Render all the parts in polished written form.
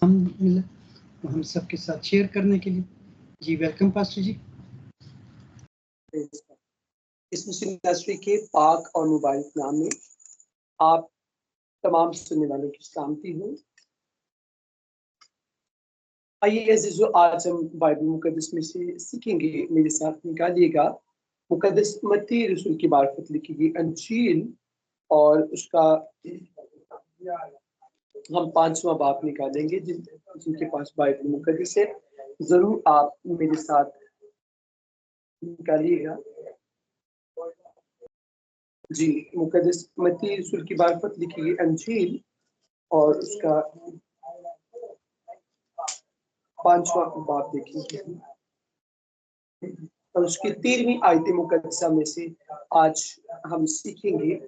हम मिला तो हम सबके साथ शेयर करने के लिए। जी वेलकम पास्टर जी। इस मिनिस्ट्री के पाक और मुबारक नाम में आप तमाम सुनने वालों की सलामती हो। आइए अज़ीज़ों, आज हम बाइबल मुकद्दस में से सीखेंगे। मेरे साथ निकालिएगा मुकद्दस मत्ती रसूल की मार्फत लिखी गई अंजील और उसका हम 5वां बाब निकालेंगे। जिनके पास बाइबल मुकद्दस है जरूर आप मेरे साथ निकालिएगा। जी, मुकद्दस मत्ती रसूल की मार्फत लिखी गई अंजील और उसका 5वां बाब देखेंगे और उसकी 13वीं आयत मुकद्दसा में से आज हम सीखेंगे।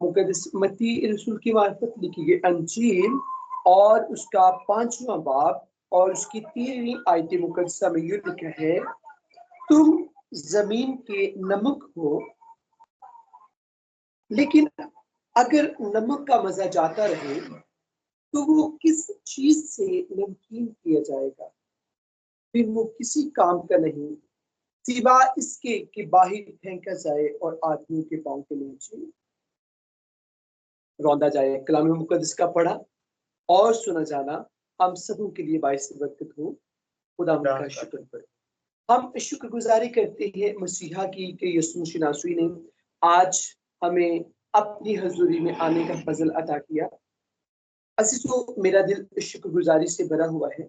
मुकद्दस मत्ती रसूल की मार्फत लिखी गई अंजील और उसका 5वां बाब और उसकी 13वीं आयत मुकद्दसा में ये लिखा है, तुम जमीन के नमक हो, लेकिन अगर नमक का मजा जाता रहे तो वो किस चीज से नमकीन किया जाएगा? फिर वो किसी काम का नहीं सिवा इसके कि बाहर फेंका जाए और आदमी के पांव के नीचे रौंदा जाए। कलाम मुकद्दस का पढ़ा और सुना जाना हम सबों के लिए बाइस बरकत हो। खुदा का शुक्र करें। हम शुक्रगुजारी करते हैं मसीहा की कि यीशु मसीह नासरी ने आज हमें अपनी हजूरी में आने का फजल अता किया। अज़ीज़ों, मेरा दिल शुक्रगुजारी से भरा हुआ है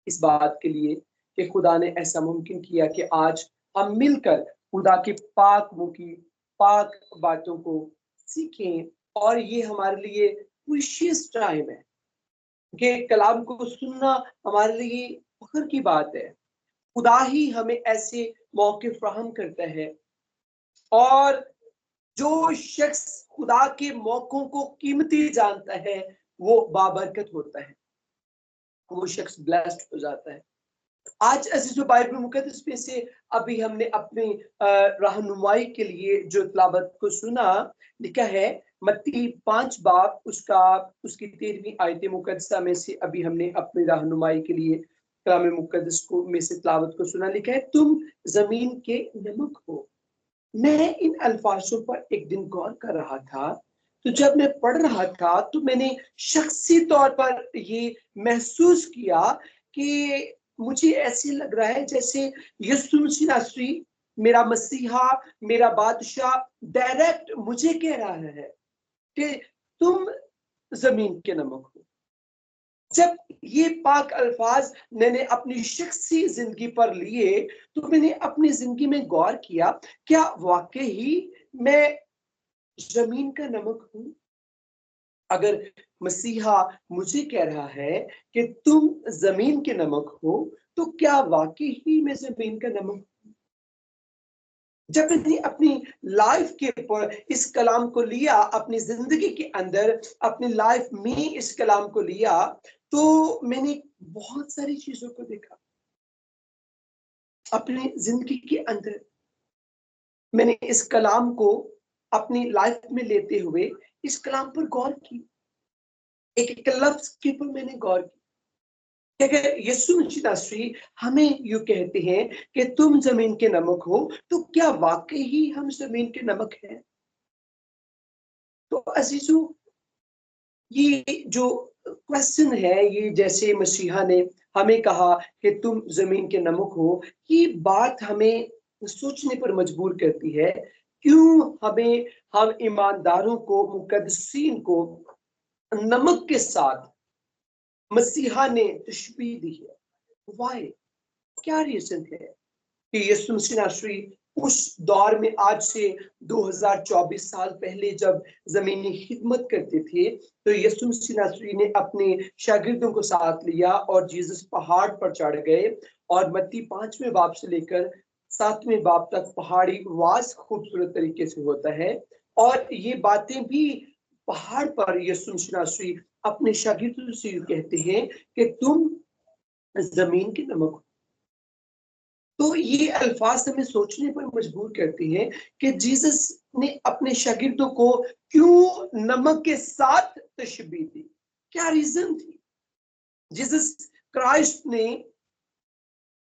इस बात के लिए कि खुदा ने ऐसा मुमकिन किया कि आज हम मिलकर खुदा के पाक मुंह की पाक बातों को सीखें। और ये हमारे लिए प्रीशियस टाइम है कि कलाम को सुनना हमारे लिए फख्र की बात है। खुदा ही हमें ऐसे मौके फराहम करता है और जो शख्स खुदा के मौकों को कीमती जानता है वो बाबरकत होता है, वो शख्स ब्लेस्ड हो जाता है। आज अज़ीज़ों, बाइबल मुकद्दस में से अभी हमने अपनी रहनुमाई के लिए जो तिलावत को सुना, लिखा है मत्ती 5 बाब उसकी 13वीं आयत मुकद्दसा में से अभी हमने अपनी रहनुमाई के लिए कलाम मुकद्दस को में से तिलावत को सुना। लिखा है, तुम जमीन के नमक हो। मैं इन अल्फाजों पर एक दिन गौर कर रहा था, तो जब मैं पढ़ रहा था तो मैंने शख्सी तौर पर ये महसूस किया कि मुझे ऐसे लग रहा है जैसे यीशु मसीह नासरी, मेरा मसीहा, मेरा बादशाह डायरेक्ट मुझे कह रहा है कि तुम जमीन के नमक हो। जब ये पाक अल्फाज मैंने अपनी शख्सी जिंदगी पर लिए तो मैंने अपनी जिंदगी में गौर किया, क्या वाकई ही मैं जमीन का नमक हूं? अगर मसीहा मुझे कह रहा है कि तुम जमीन के नमक हो, तो क्या वाकई ही मैं जमीन का नमक हूं? जब मैंने अपनी लाइफ के ऊपर इस कलाम को लिया, अपनी जिंदगी के अंदर अपनी लाइफ में इस कलाम को लिया, तो मैंने बहुत सारी चीजों को देखा अपनी जिंदगी के अंदर। मैंने इस कलाम को अपनी लाइफ में लेते हुए इस कलाम पर गौर की, एक एक लफ्ज के ऊपर मैंने गौर की। अगर यीशु मसीह नासरी हमें यूं कहते हैं कि तुम जमीन के नमक हो, तो क्या वाकई ही हम जमीन के नमक हैं? तो अजीजों, ये जो क्वेश्चन है, ये जैसे मसीहा ने हमें कहा कि तुम जमीन के नमक हो, ये बात हमें सोचने पर मजबूर करती है। क्यों हम ईमानदारों को, मुकद्दसीन को नमक के साथ मसीहा ने तशबीह दी है? वाई? क्या रीजन है कि यीशु मसीह नासरी उस दौर में, आज से 2024 साल पहले जब जमीनी खिदमत करते थे, तो यीशु मसीह नासरी ने अपने शागिर्दों को साथ लिया और जीसस पहाड़ पर चढ़ गए। और मत्ती 5वें बाब से लेकर 7वें बाब तक पहाड़ी वास खूबसूरत तरीके से होता है। और ये बातें भी पहाड़ पर यीशु मसीह नासरी अपने शागिर्दों से कहते हैं कि तुम जमीन के नमक हो। तो ये अल्फाज हमें सोचने पर मजबूर करते हैं कि जीसस ने अपने शागिर्दों को क्यों नमक के साथ तशबीह दी? क्या रीजन थी? जीसस क्राइस्ट ने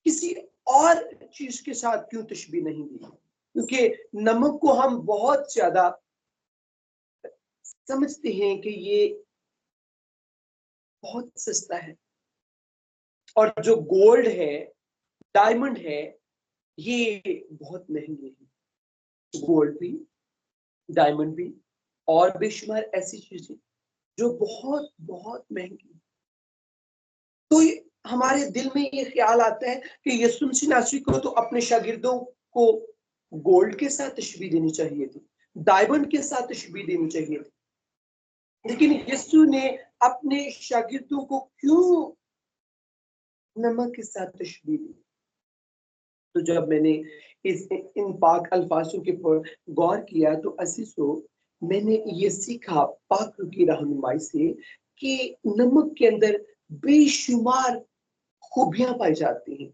किसी और चीज के साथ क्यों तशबीह नहीं दी? क्योंकि नमक को हम बहुत ज्यादा समझते हैं कि ये बहुत सस्ता है, और जो गोल्ड है, डायमंड है, ये बहुत महंगे हैं। गोल्ड भी, डायमंड भी, और बेशुमार ऐसी चीजें जो बहुत बहुत महंगी। तो हमारे दिल में ये ख्याल आता है कि यीशु मसीह नासरी को तो अपने शागिर्दों को गोल्ड के साथ तशबीह देनी चाहिए थी, डायमंड के साथ तशबीह देनी चाहिए थी, लेकिन यीशु ने अपने शागिर्दों को क्यों नमक के साथ तशबीह दी? तो जब मैंने इन पाक अल्फाजों के पर गौर किया तो अजीजों, मैंने ये सीखा पाक की रहनुमाई से कि नमक के अंदर बेशुमार खूबियां पाई जाती हैं,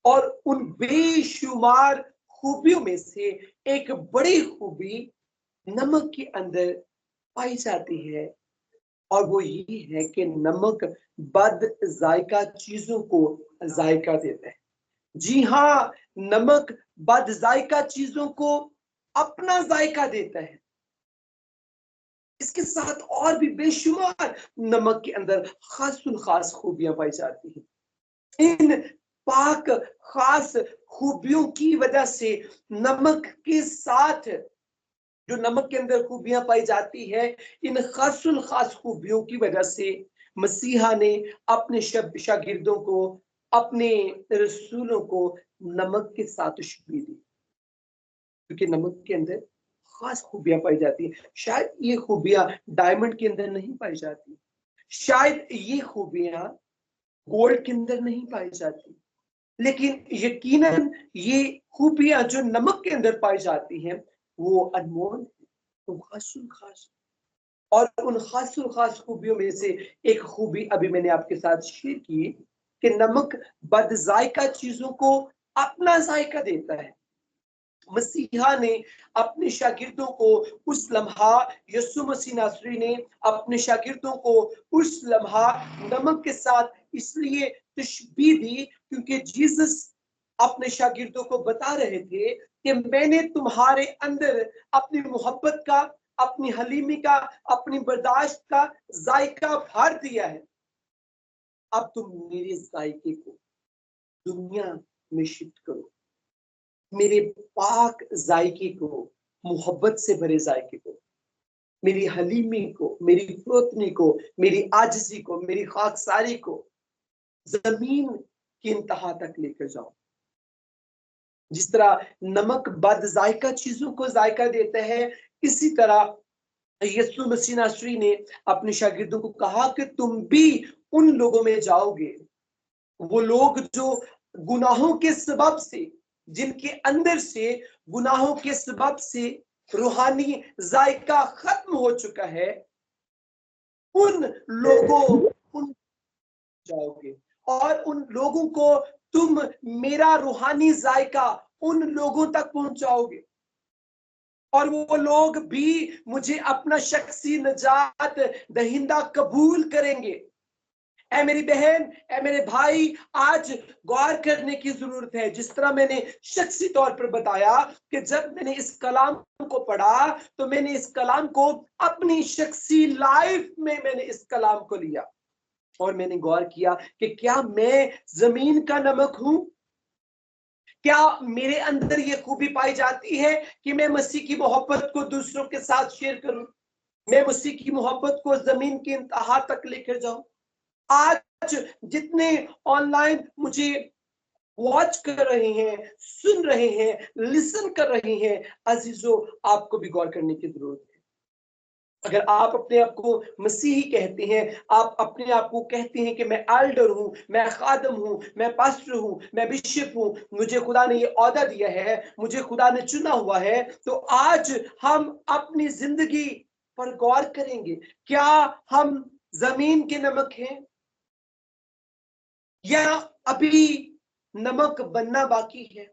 और उन बेशुमार खूबियों में से एक बड़ी खूबी नमक के अंदर पाई जाती है, और वो ये है कि नमक बद जायका चीजों को जायका देता है। जी हाँ, नमक बद जायका चीजों को अपना जायका देता है। इसके साथ और भी बेशुमार नमक के अंदर खासुल खास खूबियां पाई जाती हैं। इन पाक खास खूबियों की वजह से नमक के साथ जो नमक के अंदर खूबियां पाई जाती है, इन खासुल खास खूबियों की वजह से मसीहा ने अपने शागिर्दों को, अपने रसूलों को नमक के साथ तशबीह दी, क्योंकि नमक के अंदर खास खूबियां पाई जाती है। शायद ये खूबियां डायमंड के अंदर नहीं पाई जाती, शायद ये खूबियां गोल्ड के अंदर नहीं पाई जाती, लेकिन यकीनन ये खूबियां जो नमक के अंदर पाई जाती हैं वो अनमोल, वो खासुल खास। और उन खासुल खास खूबियों में से एक खूबी अभी मैंने आपके साथ शेयर की कि नमक बद जायका चीजों को अपना जायका देता है। मसीहा ने अपने शागिर्दों को उस लम्हा, यीशु मसीह नासरी ने अपने शागिर्दों को उस लम्हा नमक के साथ इसलिए तशबीह दी क्योंकि जीसस अपने शागिर्दों को बता रहे थे कि मैंने तुम्हारे अंदर अपनी मोहब्बत का, अपनी हलीमी का, अपनी बर्दाश्त का जायका भर दिया है। अब तुम मेरे जायके को दुनिया में शिफ्ट करो, मेरे पाक जायके को, मोहब्बत से भरे जायके को, मेरी हलीमी को, मेरी फरोतनी को, मेरी आजिज़ी को, मेरी खाकसारी को जमीन की इंतहा तक लेकर जाओ। जिस तरह नमक बद जायका चीजों को जायका देता है, इसी तरह यीशु मसीह नासरी ने अपने शागिर्दों को कहा कि तुम भी उन लोगों में जाओगे, वो लोग जो गुनाहों के सबब से, जिनके अंदर से गुनाहों के सबब से रूहानी जायका खत्म हो चुका है, उन लोगों उन जाओगे, और उन लोगों को तुम मेरा रूहानी जायका उन लोगों तक पहुंचाओगे, और वो लोग भी मुझे अपना शख्सी नजात दहिंदा कबूल करेंगे। ऐ मेरी बहन, ऐ मेरे भाई, आज गौर करने की जरूरत है। जिस तरह मैंने शख्सी तौर पर बताया कि जब मैंने इस कलाम को पढ़ा तो मैंने इस कलाम को अपनी शख्सी लाइफ में मैंने इस कलाम को लिया, और मैंने गौर किया कि क्या मैं जमीन का नमक हूं? क्या मेरे अंदर ये खूबी पाई जाती है कि मैं मसीह की मोहब्बत को दूसरों के साथ शेयर करूं, मैं मसीह की मोहब्बत को जमीन की इंतहा तक लेकर जाऊं? आज जितने ऑनलाइन मुझे वॉच कर रहे हैं, सुन रहे हैं, लिसन कर रहे हैं, अजीजों, आपको भी गौर करने की जरूरत है। अगर आप अपने आप को मसीही कहते हैं, आप अपने आप को कहते हैं कि मैं एल्डर हूं, मैं खादम हूं, मैं पास्टर हूं, मैं बिशप हूं, मुझे खुदा ने ये औहदा दिया है, मुझे खुदा ने चुना हुआ है, तो आज हम अपनी जिंदगी पर गौर करेंगे। क्या हम जमीन के नमक हैं, या अभी नमक बनना बाकी है?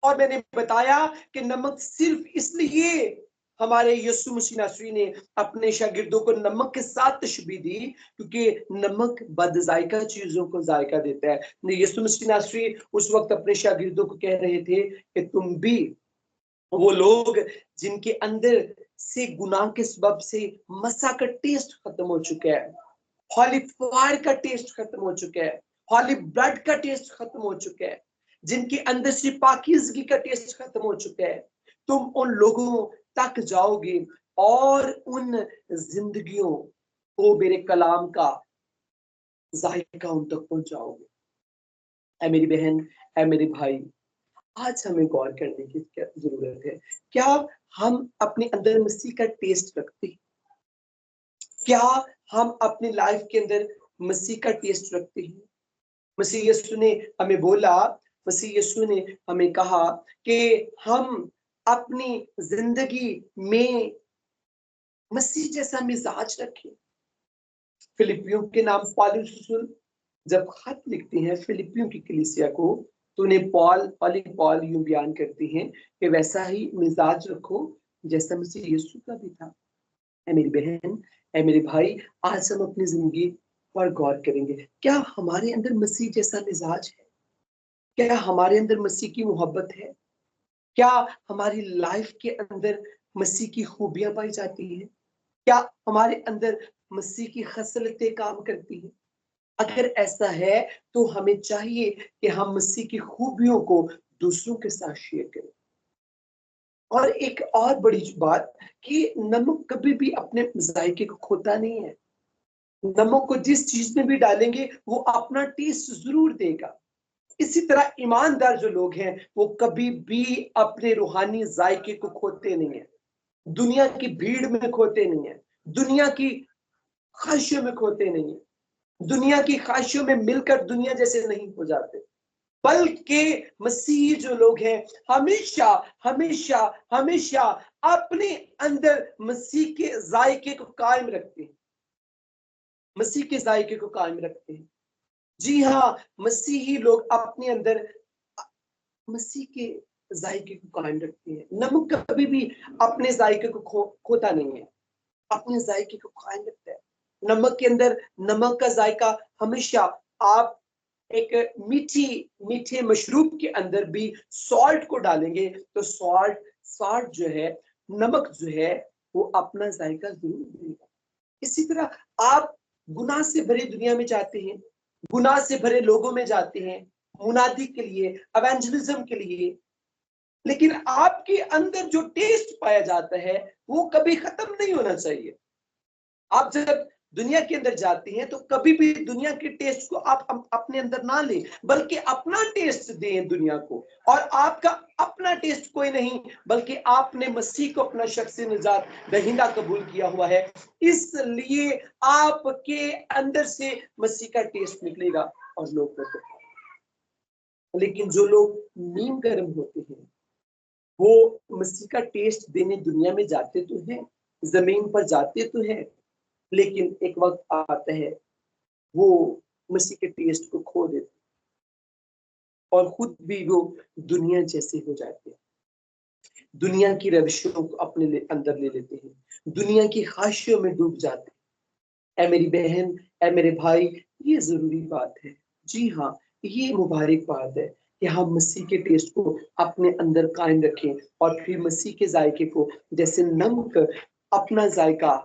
और मैंने बताया कि नमक सिर्फ इसलिए हमारे यीशु मसीह नासरी ने अपने शागिर्दों को नमक के साथ तशबीह दी, क्योंकि नमक बदजायका चीजों को जायका देता है। यीशु मसीह नासरी उस वक्त अपने शागिर्दों को कह रहे थे कि तुम भी वो लोग जिनके अंदर से गुनाह के सबब से मसा का टेस्ट खत्म हो चुका है, हॉली फायर का टेस्ट खत्म हो चुका है, हॉली ब्लड का टेस्ट खत्म हो चुका है, जिनके अंदर से पाकीज़गी का टेस्ट खत्म हो चुका है, तुम उन लोगों तक जाओगे और उन जिंदगियों को मेरे कलाम का जायका उन तक पहुंचाओगे। ऐ मेरी बहन, ऐ मेरे भाई, आज हमें गौर करने की क्या जरूरत है। क्या हम अपने अंदर मसीह का टेस्ट रखते हैं? क्या हम अपनी लाइफ के अंदर मसीह का टेस्ट रखते हैं? मसीह यीशु ने हमें बोला, मसीह यीशु ने हमें कहा कि हम अपनी जिंदगी में मसीह जैसा मिजाज रखें। फिलिपियों के नाम पौलुस रसूल जब खत लिखते हैं फिलिपियों की कलीसिया को, तो उन्हें पॉल यूं बयान करते हैं कि वैसा ही मिजाज रखो जैसा मसीह यीशु का भी था। ऐ मेरी बहन, ऐ मेरे भाई, आज हम अपनी जिंदगी पर गौर करेंगे। क्या हमारे अंदर मसीह जैसा मिजाज है? क्या हमारे अंदर मसीह की मोहब्बत है? क्या हमारी लाइफ के अंदर मसीह की खूबियां पाई जाती हैं? क्या हमारे अंदर मसीह की खसलतें काम करती हैं? अगर ऐसा है तो हमें चाहिए कि हम मसीह की खूबियों को दूसरों के साथ शेयर करें। और एक और बड़ी बात कि नमक कभी भी अपने जायके को खोता नहीं है। नमक को जिस चीज में भी डालेंगे वो अपना टेस्ट जरूर देगा। इसी तरह ईमानदार जो लोग हैं वो कभी भी अपने रूहानी जायके को खोते नहीं है, दुनिया की भीड़ में खोते नहीं है, दुनिया की ख्वाहिशों में खोते नहीं है, दुनिया की ख्वाहिशों में मिलकर दुनिया जैसे नहीं हो जाते, बल्कि मसीही जो लोग हैं हमेशा हमेशा हमेशा अपने अंदर मसीह के जायके को कायम रखते हैं, मसीह के जायके को कायम रखते हैं। जी हाँ, मसीही लोग अपने अंदर मसीह के जायके को कायम रखते हैं। नमक कभी भी अपने जायके को खोता नहीं है, अपने जायके को कायम रखता है। नमक के अंदर नमक का जायका हमेशा, आप एक मीठे मशरूब के अंदर भी सॉल्ट को डालेंगे तो सॉल्ट जो है, नमक जो है, वो अपना जायका जरूर देगा। इसी तरह आप गुनाह से भरी दुनिया में जाते हैं, गुनाह से भरे लोगों में जाते हैं मुनादी के लिए, एवेंजलिज्म के लिए, लेकिन आपके अंदर जो टेस्ट पाया जाता है वो कभी खत्म नहीं होना चाहिए। आप जब दुनिया के अंदर जाते हैं तो कभी भी दुनिया के टेस्ट को आप अपने अंदर ना लें, बल्कि अपना टेस्ट दें दुनिया को। और आपका अपना टेस्ट कोई नहीं, बल्कि आपने मसीह को अपना शख्सी निजात दहिंदा कबूल किया हुआ है, इसलिए आपके अंदर से मसीह का टेस्ट निकलेगा और लोग करते। लेकिन जो लोग नीम गर्म होते हैं वो मसीह का टेस्ट देने दुनिया में जाते तो हैं, जमीन पर जाते तो हैं, लेकिन एक वक्त आता है वो मसीह के टेस्ट को खो देते और खुद भी वो दुनिया जैसे हो जाते हैं, दुनिया की रविशों को अपने अंदर ले लेते हैं, दुनिया की ख्वाहिशों में डूब जाते हैं। ऐ मेरी बहन, ऐ मेरे भाई, ये जरूरी बात है। जी हाँ, ये मुबारक बात है कि हम मसीह के टेस्ट को अपने अंदर कायम रखें और फिर मसीह के जायके को, जैसे नमक अपना जायका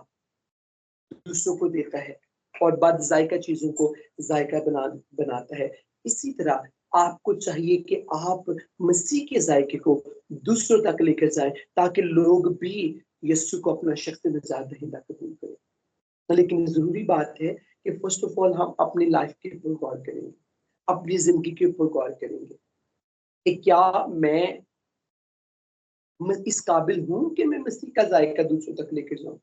दूसरों को देता है और बद जायका चीजों को जायका बनाता है, इसी तरह आपको चाहिए कि आप मसीह के जायके को दूसरों तक लेकर जाएं ताकि लोग भी यीशु को अपना शख्स निजात दहिंदा कबूल करें। लेकिन जरूरी बात है कि फर्स्ट ऑफ ऑल हम अपनी लाइफ के ऊपर गौर करेंगे, अपनी जिंदगी के ऊपर गौर करेंगे कि क्या मैं इस काबिल हूं कि मैं मसीह का जायका दूसरों तक लेकर जाऊं।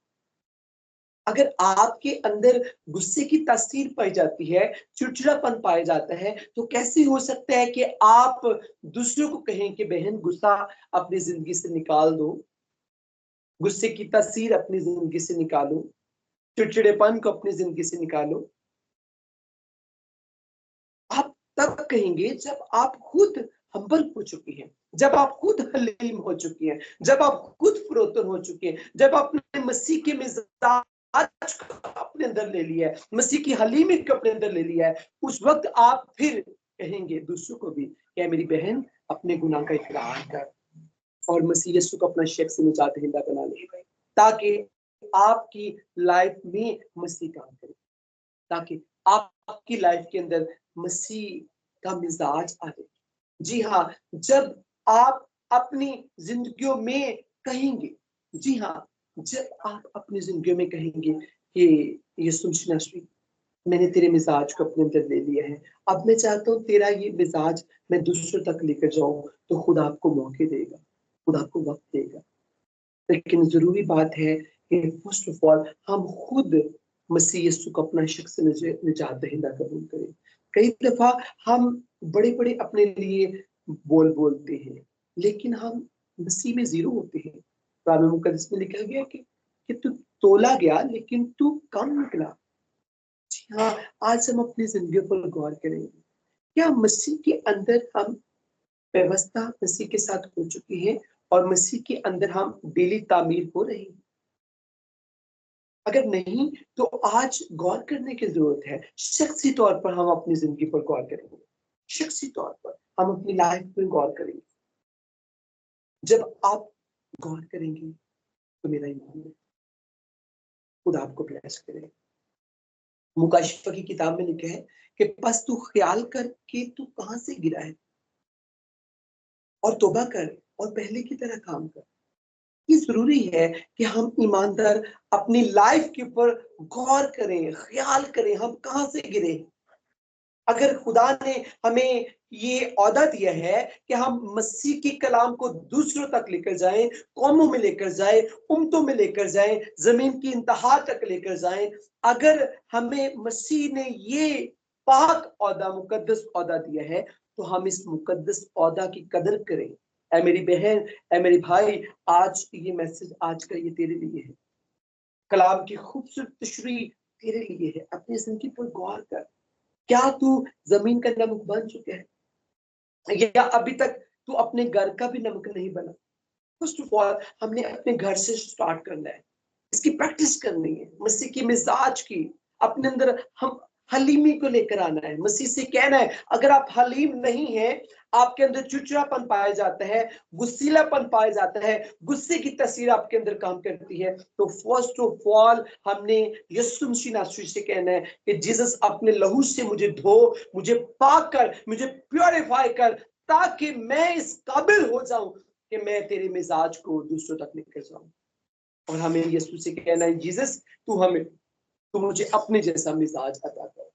अगर आपके अंदर गुस्से की तासीर पाई जाती है, चिड़चिड़ापन पाया जाता है, तो कैसे हो सकता है कि आप दूसरों को कहें कि बहन गुस्सा अपनी जिंदगी से निकाल दो, गुस्से की तासीर अपनी जिंदगी से निकालो, चिड़चिड़ेपन को अपनी जिंदगी से निकालो। आप तब कहेंगे जब आप खुद हम्बल हो चुके हैं, जब आप खुद हलीम हो चुके हैं, जब आप खुद फरोतन हो चुके हैं, जब आपने मसीह के मिजाज को अपने अंदर ले लिया है, मसीह की हलीमी को अपने अंदर ले लिया है, उस वक्त आप फिर कहेंगे दूसरों को भी, क्या मेरी बहन अपने गुनाह का इकरार कर और मसीह यीशु को अपना शख्स निजात दहिंदा बना ले, ताकि आपकी लाइफ में मसीह काम करे, ताकि आपकी लाइफ के अंदर मसीह का मिजाज आ जाए। जी हाँ, जब आप अपनी जिंदगियों में कहेंगे, जी हाँ, जब आप अपनी जिंदगियों में कहेंगे कि यीशु मसीह, मैंने तेरे मिजाज को अपने अंदर ले लिया है, अब मैं चाहता हूँ तेरा ये मिजाज मैं दूसरों तक लेकर जाऊं, तो खुदा आपको मौके देगा, खुदा आपको वक्त देगा। लेकिन जरूरी बात है कि फर्स्ट ऑफ ऑल हम खुद मसीह यीशु को अपना शख्स निजात दहिंदा कबूल करें। कई दफा हम बड़े बड़े अपने लिए बोलते हैं, लेकिन हम मसीह में जीरो होते हैं। कुरान मुकद्दस में लिखा गया कि तू तोला गया लेकिन तू कम निकला। जी हाँ, आज हम अपनी जिंदगी पर गौर करेंगे, क्या मसीह के अंदर हम व्यवस्था मसीह के साथ हो चुकी है और मसीह के अंदर हम डेली तामीर हो रही है? अगर नहीं तो आज गौर करने की जरूरत है। शख्सी तौर पर हम अपनी जिंदगी पर गौर करेंगे, शख्सी तौर पर हम अपनी लाइफ पर गौर करेंगे। जब आप गौर करेंगे तो मेरा ईमान है, खुदा आपको ब्लेस करे। मुकाशिफा की किताब में लिखा है कि बस तू ख्याल कर कि तू कहां से गिरा है और तौबा कर और पहले की तरह काम कर। ये जरूरी है कि हम ईमानदार अपनी लाइफ के ऊपर गौर करें, ख्याल करें हम कहां से गिरे। अगर खुदा ने हमें ये औदा दिया है कि हम मसीह की कलाम को दूसरों तक लेकर जाएं, कौमों में लेकर जाएं, उम्मतों में लेकर जाएं, जमीन की इंतहा तक लेकर जाएं, अगर हमें मसीह ने ये पाक औदा, मुकद्दस औदा दिया है, तो हम इस मुकद्दस औदा की कदर करें। ऐ मेरी बहन, ऐ मेरे भाई, आज ये मैसेज आज का ये तेरे लिए है। कलाम की खूबसूरत तशरीह तेरे लिए है। अपनी जिंदगी पर गौर कर, क्या तू जमीन का नमक बन चुका है या अभी तक तू अपने घर का भी नमक नहीं बना? फर्स्ट ऑफ ऑल हमने अपने घर से स्टार्ट करना है, इसकी प्रैक्टिस करनी है, मसीह की मिजाज की अपने अंदर हम हलीमी को लेकर आना है। मसीह से कहना है, अगर आप हलीम नहीं है, आपके अंदर चिड़चिड़ापन पाया जाता है, गुस्सीलापन पाया जाता है, गुस्से की तस्वीर आपके अंदर काम करती है, तो फर्स्ट ऑफ ऑल हमने यीशु मसीह नासरी से कहना है कि जीसस अपने लहू से मुझे धो, मुझे पाक कर, मुझे प्योरीफाई कर, ताकि मैं इस काबिल हो जाऊं कि मैं तेरे मिजाज को दूसरों तक लेकर जाऊं। और हमें यीशु से कहना है, जीसस तू मुझे अपने जैसा मिजाज अता कर।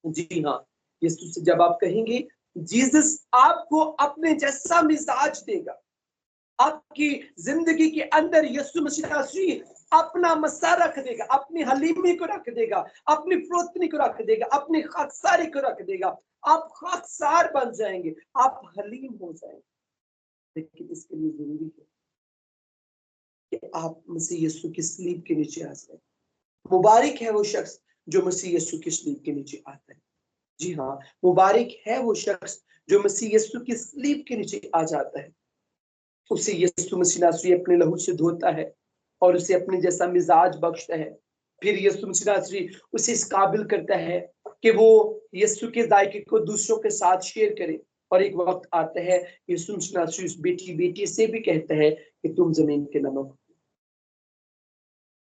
जी हाँ, यीशु से जब आप कहेंगे, जीसस आपको अपने जैसा मिजाज देगा। आपकी जिंदगी के अंदर यीशु मसीह अपना मसा रख देगा, अपनी हलीमी को रख देगा, अपनी फरोतनी को रख देगा, अपनी खाकसारी को रख देगा। आप खाकसार बन जाएंगे, आप हलीम हो जाएंगे। लेकिन इसके लिए जरूरी है कि आप मसीह यीशु की सलीब के नीचे आ जाए। मुबारक है वो शख्स जो मसीह यीशु की सलीब के नीचे आता है। जी हाँ, मुबारक है वो शख्स जो मसीह यीशु की सलीब के नीचे आ जाता है। उसे यीशु मसीह नासरी अपने लहू से धोता है और उसे अपने जैसा मिजाज बख्शता है। फिर यीशु मसीह नासरी उसे इस काबिल करता है कि वो यीशु के जायके को दूसरों के साथ शेयर करे। और एक वक्त आता है, यीशु मसीह नासरी उस बेटी से भी कहता है कि तुम जमीन के नमक हो।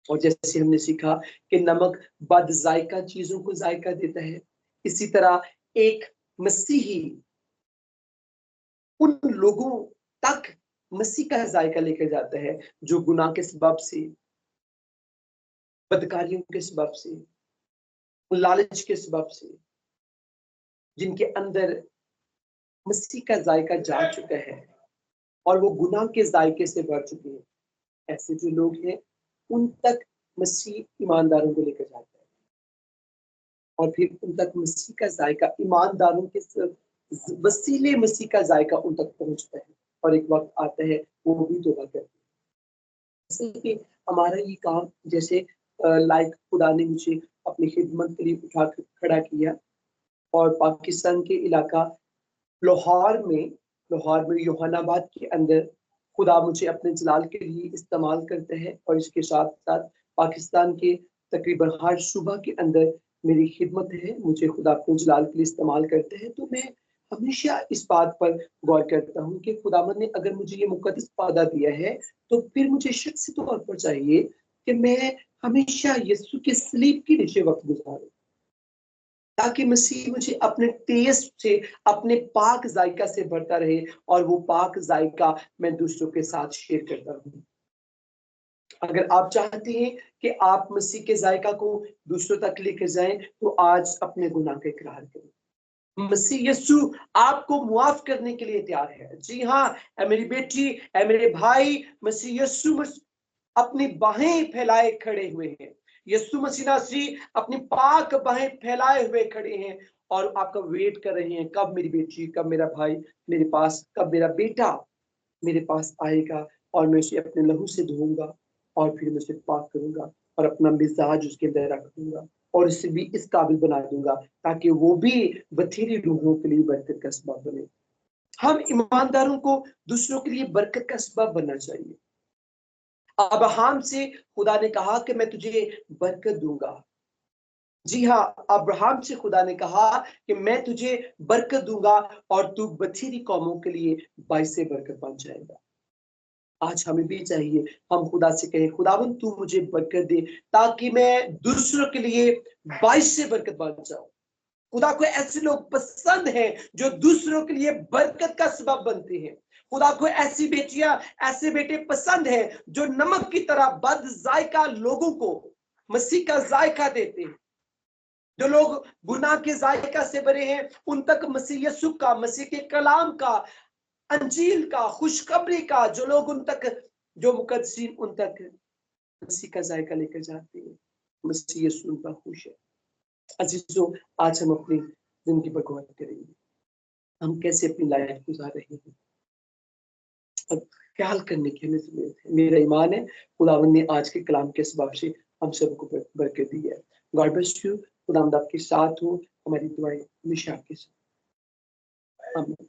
और जैसे हमने सीखा कि नमक बद जायका चीजों को जायका देता है, इसी तरह एक मसीही उन लोगों तक मसीह का जायका लेकर जाता है जो गुनाह के सबब से, बदकारियों के सबब से, लालच के सबब से, जिनके अंदर मसीह का जायका जा चुका है और वो गुनाह के जायके से भर चुके हैं। ऐसे जो लोग हैं उन तक मसीह ईमानदारों को लेकर जाता है और फिर उन तक मसीह का जायका, ईमानदारों के वसीले मसीह का जायका उन तक पहुंचता है। और एक वक्त आता है वो भी तौबा करते हैं। इसलिए कि हमारा ये काम, जैसे लाइक खुदा ने मुझे अपनी खिदमत के लिए खड़ा किया और पाकिस्तान के इलाका लाहौर में लाहौर में यूहानाबाद के अंदर खुदा मुझे अपने जलाल के लिए इस्तेमाल करते हैं, और इसके साथ साथ पाकिस्तान के तकरीबन हर सूबा के अंदर मेरी खिदमत है, मुझे खुदा अपने जलाल के लिए इस्तेमाल करते हैं। तो मैं हमेशा इस बात पर गौर करता हूँ कि खुदावंद ने अगर मुझे ये मुकद्दस पौधा दिया है, तो फिर मुझे शख्सी तौर पर चाहिए कि मैं हमेशा यीशु के सलीब के नीचे वक्त गुजारूं, ताकि मसीह मुझे अपने टेस्ट से, अपने पाक जायका से भरता रहे, और वो पाक जायका मैं दूसरों के साथ शेयर करता रहूं। अगर आप चाहते हैं कि आप मसीह के जायका को दूसरों तक लेकर जाएं, तो आज अपने गुनाह का इकरार करें। मसीह यीशु आपको मुआफ करने के लिए तैयार है। जी हाँ, ऐ मेरी बेटी, ऐ मेरे भाई, मसीह यीशु अपनी बाहें फैलाए खड़े हुए हैं। यीशु मसीह नासरी अपनी पाक बाहें फैलाए हुए खड़े हैं, और आपका वेट कर रहे हैं, कब मेरी बेटी, कब मेरा भाई मेरे पास, कब मेरा बेटा मेरे पास आएगा, और मैं उसे अपने लहू से धोऊंगा, और फिर मैं उसे पाक करूंगा, और अपना मिजाज उसके अंदर रख दूंगा, और उसे भी इस काबिल बना दूंगा ताकि वो भी बथेरी रूहों के लिए बरकत का सबब बने। हम ईमानदारों को दूसरों के लिए बरकत का सबब बनना चाहिए। अब्राहम से खुदा ने कहा कि मैं तुझे बरकत दूंगा। जी हाँ, अब्राहम से खुदा ने कहा कि मैं तुझे बरकत दूंगा, और तू बथेरी कौमों के लिए बाइस बरकत बन जाएगा। आज हमें भी चाहिए, हम खुदा से कहें, खुदावंद तू मुझे बरकत दे, ताकि मैं दूसरों के लिए बाइस बरकत बन जाऊं। खुदा को ऐसे लोग पसंद हैं जो दूसरों के लिए बरकत का सबब बनते हैं। खुदा को ऐसी बेटियां, ऐसे बेटे पसंद हैं जो नमक की तरह बद जायका लोगों को मसीह का जायका देते हैं। जो लोग गुनाह के जायका से भरे हैं, उन तक मसीह यीशु का, मसीह के कलाम का, अंजील का, खुशखबरी का, जो लोग उन तक, जो मुकद्दसीन उन तक मसीह का जायका लेकर जाते हैं, मसीह यीशु उनका खुश है। अजीजों, आज हम अपनी जिंदगी पर गौर करेंगे, हम कैसे अपनी लाइफ गुजार रहे हैं। अब ख्याल करने की हमें जरूरत है। मेरा ईमान है खुदावंद ने आज के कलाम के सबब से हम सबको बरकत दी है। God bless you. खुदावंद आपके साथ हो, हमारी दुआएं हमेशा आपके साथ। आमीन।